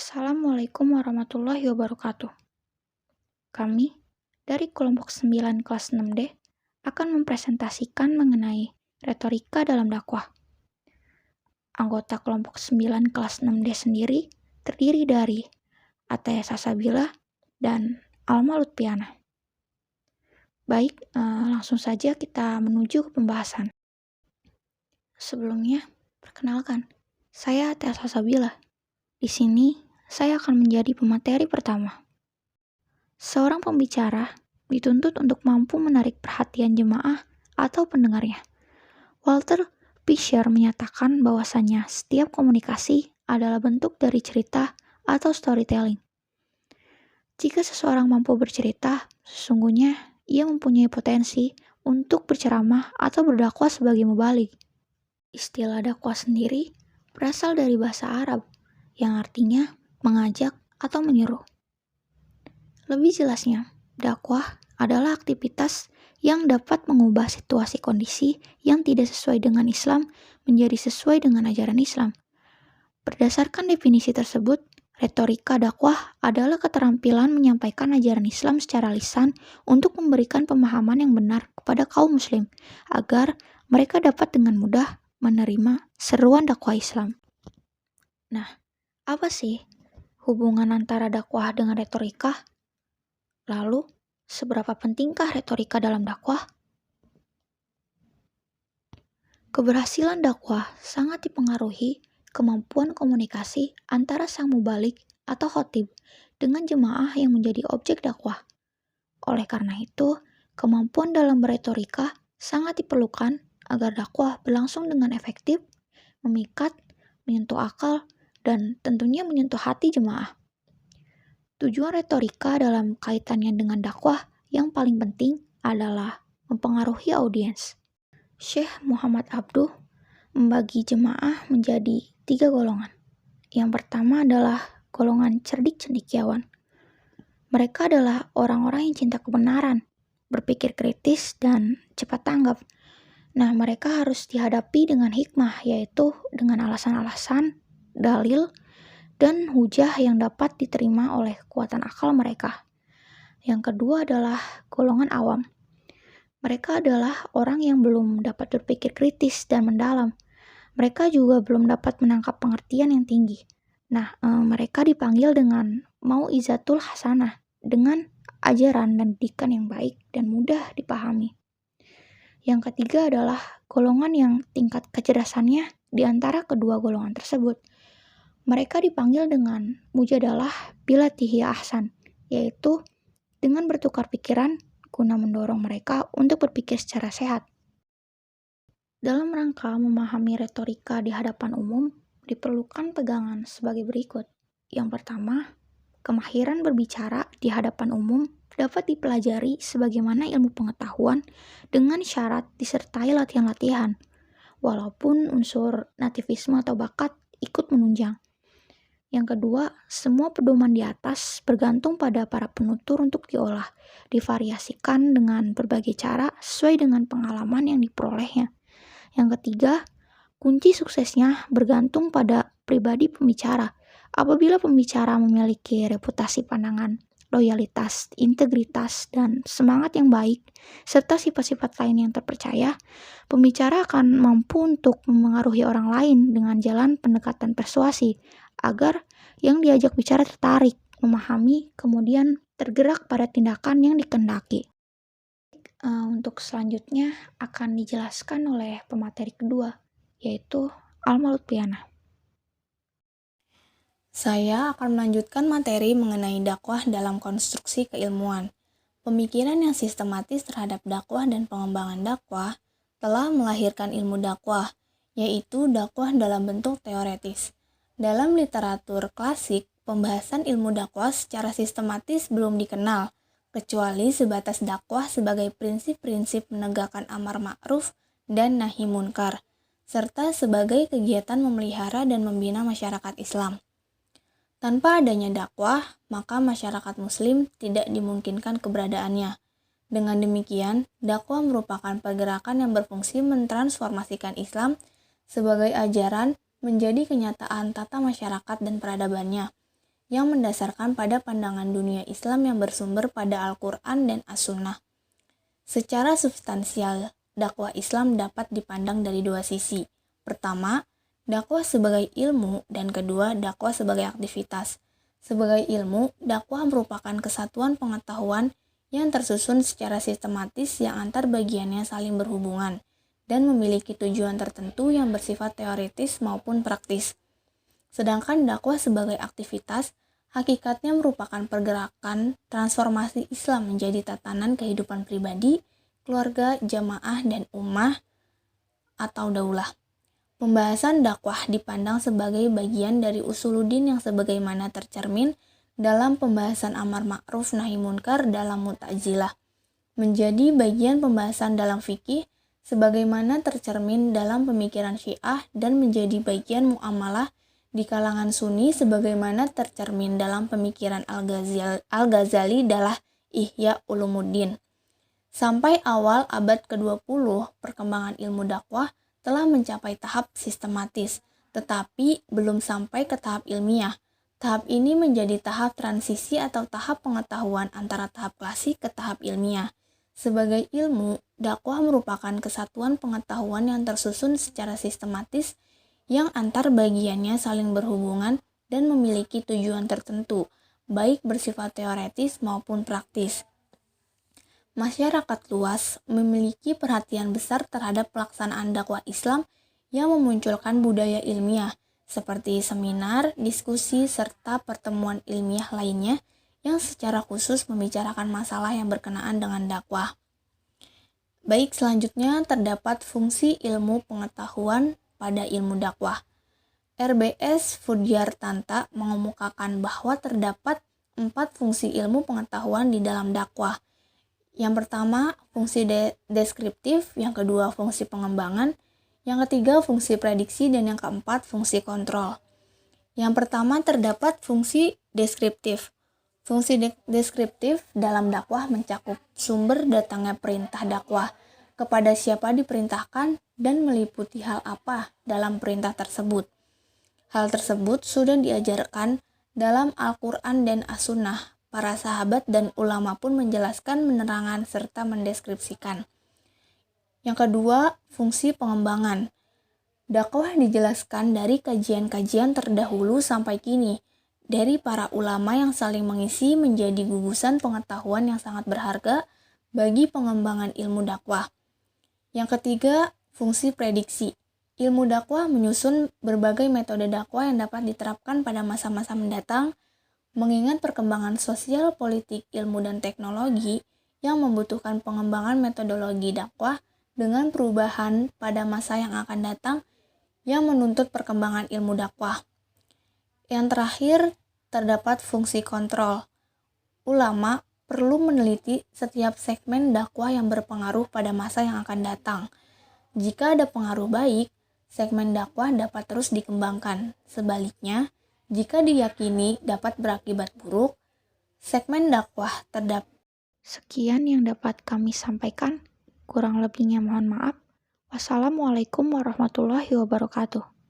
Assalamualaikum warahmatullahi wabarakatuh. Kami dari kelompok 9 kelas 6D akan mempresentasikan mengenai retorika dalam dakwah. Anggota kelompok 9 kelas 6D sendiri terdiri dari Ataya Sasabila dan Alma Lutfiana. Baik, langsung saja kita menuju ke pembahasan. Sebelumnya, perkenalkan, saya Ataya Sasabila. Di sini, saya akan menjadi pemateri pertama. Seorang pembicara dituntut untuk mampu menarik perhatian jemaah atau pendengarnya. Walter Fisher menyatakan bahwasannya setiap komunikasi adalah bentuk dari cerita atau storytelling. Jika seseorang mampu bercerita, sesungguhnya ia mempunyai potensi untuk berceramah atau berdakwah sebagai mubalik. Istilah dakwah sendiri berasal dari bahasa Arab yang artinya mengajak atau menyuruh. Lebih jelasnya, dakwah adalah aktivitas yang dapat mengubah situasi kondisi yang tidak sesuai dengan Islam menjadi sesuai dengan ajaran Islam. Berdasarkan definisi tersebut, retorika dakwah adalah keterampilan menyampaikan ajaran Islam secara lisan untuk memberikan pemahaman yang benar kepada kaum muslim, agar mereka dapat dengan mudah menerima seruan dakwah Islam. Nah, apa sih hubungan antara dakwah dengan retorika? Lalu, seberapa pentingkah retorika dalam dakwah? Keberhasilan dakwah sangat dipengaruhi kemampuan komunikasi antara sang mubalik atau khotib dengan jemaah yang menjadi objek dakwah. Oleh karena itu, kemampuan dalam beretorika sangat diperlukan agar dakwah berlangsung dengan efektif, memikat, menyentuh akal, dan tentunya menyentuh hati jemaah. Tujuan retorika dalam kaitannya dengan dakwah yang paling penting adalah mempengaruhi audiens. Syekh Muhammad Abduh membagi jemaah menjadi 3 golongan. Yang pertama adalah golongan cerdik cendekiawan. Mereka adalah orang-orang yang cinta kebenaran, berpikir kritis, dan cepat tanggap. Nah, mereka harus dihadapi dengan hikmah, yaitu dengan alasan-alasan, dalil, dan hujah yang dapat diterima oleh kekuatan akal mereka. Yang kedua adalah golongan awam. Mereka adalah orang yang belum dapat berpikir kritis dan mendalam. Mereka juga belum dapat menangkap pengertian yang tinggi. Nah, mereka dipanggil dengan mau'izatul hasanah, dengan ajaran dan didikan yang baik dan mudah dipahami. Yang ketiga adalah golongan yang tingkat kecerdasannya di antara kedua golongan tersebut. Mereka dipanggil dengan mujadalah bilatihi ahsan, yaitu dengan bertukar pikiran guna mendorong mereka untuk berpikir secara sehat. Dalam rangka memahami retorika di hadapan umum, diperlukan pegangan sebagai berikut. Yang pertama, kemahiran berbicara di hadapan umum dapat dipelajari sebagaimana ilmu pengetahuan dengan syarat disertai latihan-latihan, walaupun unsur nativisme atau bakat ikut menunjang. Yang kedua, semua pedoman di atas bergantung pada para penutur untuk diolah, divariasikan dengan berbagai cara sesuai dengan pengalaman yang diperolehnya. Yang ketiga, kunci suksesnya bergantung pada pribadi pembicara. Apabila pembicara memiliki reputasi pandangan, loyalitas, integritas, dan semangat yang baik, serta sifat-sifat lain yang terpercaya, pembicara akan mampu untuk memengaruhi orang lain dengan jalan pendekatan persuasi, agar yang diajak bicara tertarik, memahami, kemudian tergerak pada tindakan yang dikehendaki. Untuk selanjutnya akan dijelaskan oleh pemateri kedua, yaitu Alma Lutfiana. Saya akan melanjutkan materi mengenai dakwah dalam konstruksi keilmuan. Pemikiran yang sistematis terhadap dakwah dan pengembangan dakwah telah melahirkan ilmu dakwah, yaitu dakwah dalam bentuk teoretis. Dalam literatur klasik, pembahasan ilmu dakwah secara sistematis belum dikenal, kecuali sebatas dakwah sebagai prinsip-prinsip menegakkan amar ma'ruf dan nahi munkar, serta sebagai kegiatan memelihara dan membina masyarakat Islam. Tanpa adanya dakwah, maka masyarakat muslim tidak dimungkinkan keberadaannya. Dengan demikian, dakwah merupakan pergerakan yang berfungsi mentransformasikan Islam sebagai ajaran menjadi kenyataan tata masyarakat dan peradabannya, yang mendasarkan pada pandangan dunia Islam yang bersumber pada Al-Quran dan As-Sunnah. Secara substansial, dakwah Islam dapat dipandang dari dua sisi. Pertama, dakwah sebagai ilmu, dan kedua, dakwah sebagai aktivitas. Sebagai ilmu, dakwah merupakan kesatuan pengetahuan yang tersusun secara sistematis yang antar bagiannya saling berhubungan dan memiliki tujuan tertentu yang bersifat teoritis maupun praktis. Sedangkan dakwah sebagai aktivitas hakikatnya merupakan pergerakan transformasi Islam menjadi tatanan kehidupan pribadi, keluarga, jamaah, dan ummah atau daulah. Pembahasan dakwah dipandang sebagai bagian dari usuluddin yang sebagaimana tercermin dalam pembahasan amar ma'ruf nahi munkar dalam Mu'tazilah, menjadi bagian pembahasan dalam fikih sebagaimana tercermin dalam pemikiran Syiah dan menjadi bagian muamalah di kalangan Sunni sebagaimana tercermin dalam pemikiran Al-Ghazali dalam Ihya Ulumuddin. Sampai awal abad ke-20, perkembangan ilmu dakwah telah mencapai tahap sistematis, tetapi belum sampai ke tahap ilmiah. Tahap ini menjadi tahap transisi atau tahap pengetahuan antara tahap klasik ke tahap ilmiah. Sebagai ilmu, dakwah merupakan kesatuan pengetahuan yang tersusun secara sistematis yang antar bagiannya saling berhubungan dan memiliki tujuan tertentu, baik bersifat teoretis maupun praktis. Masyarakat luas memiliki perhatian besar terhadap pelaksanaan dakwah Islam yang memunculkan budaya ilmiah, seperti seminar, diskusi, serta pertemuan ilmiah lainnya yang secara khusus membicarakan masalah yang berkenaan dengan dakwah. Baik, selanjutnya terdapat fungsi ilmu pengetahuan pada ilmu dakwah. RBS Fudyartanta mengemukakan bahwa terdapat 4 fungsi ilmu pengetahuan di dalam dakwah. Yang pertama, fungsi deskriptif, yang kedua, fungsi pengembangan, yang ketiga, fungsi prediksi, dan yang keempat, fungsi kontrol. Yang pertama, terdapat fungsi deskriptif. Fungsi deskriptif dalam dakwah mencakup sumber datangnya perintah dakwah, kepada siapa diperintahkan, dan meliputi hal apa dalam perintah tersebut. Hal tersebut sudah diajarkan dalam Al-Quran dan As-Sunnah. Para sahabat dan ulama pun menjelaskan, menerangkan, serta mendeskripsikan. Yang kedua, fungsi pengembangan. Dakwah dijelaskan dari kajian-kajian terdahulu sampai kini, dari para ulama yang saling mengisi menjadi gugusan pengetahuan yang sangat berharga bagi pengembangan ilmu dakwah. Yang ketiga, fungsi prediksi. Ilmu dakwah menyusun berbagai metode dakwah yang dapat diterapkan pada masa-masa mendatang, mengingat perkembangan sosial, politik, ilmu, dan teknologi yang membutuhkan pengembangan metodologi dakwah dengan perubahan pada masa yang akan datang yang menuntut perkembangan ilmu dakwah. Yang terakhir, terdapat fungsi kontrol. Ulama perlu meneliti setiap segmen dakwah yang berpengaruh pada masa yang akan datang. Jika ada pengaruh baik, segmen dakwah dapat terus dikembangkan. Sebaliknya, jika diyakini dapat berakibat buruk, segmen dakwah terdapat. Sekian yang dapat kami sampaikan. Kurang lebihnya mohon maaf. Wassalamualaikum warahmatullahi wabarakatuh.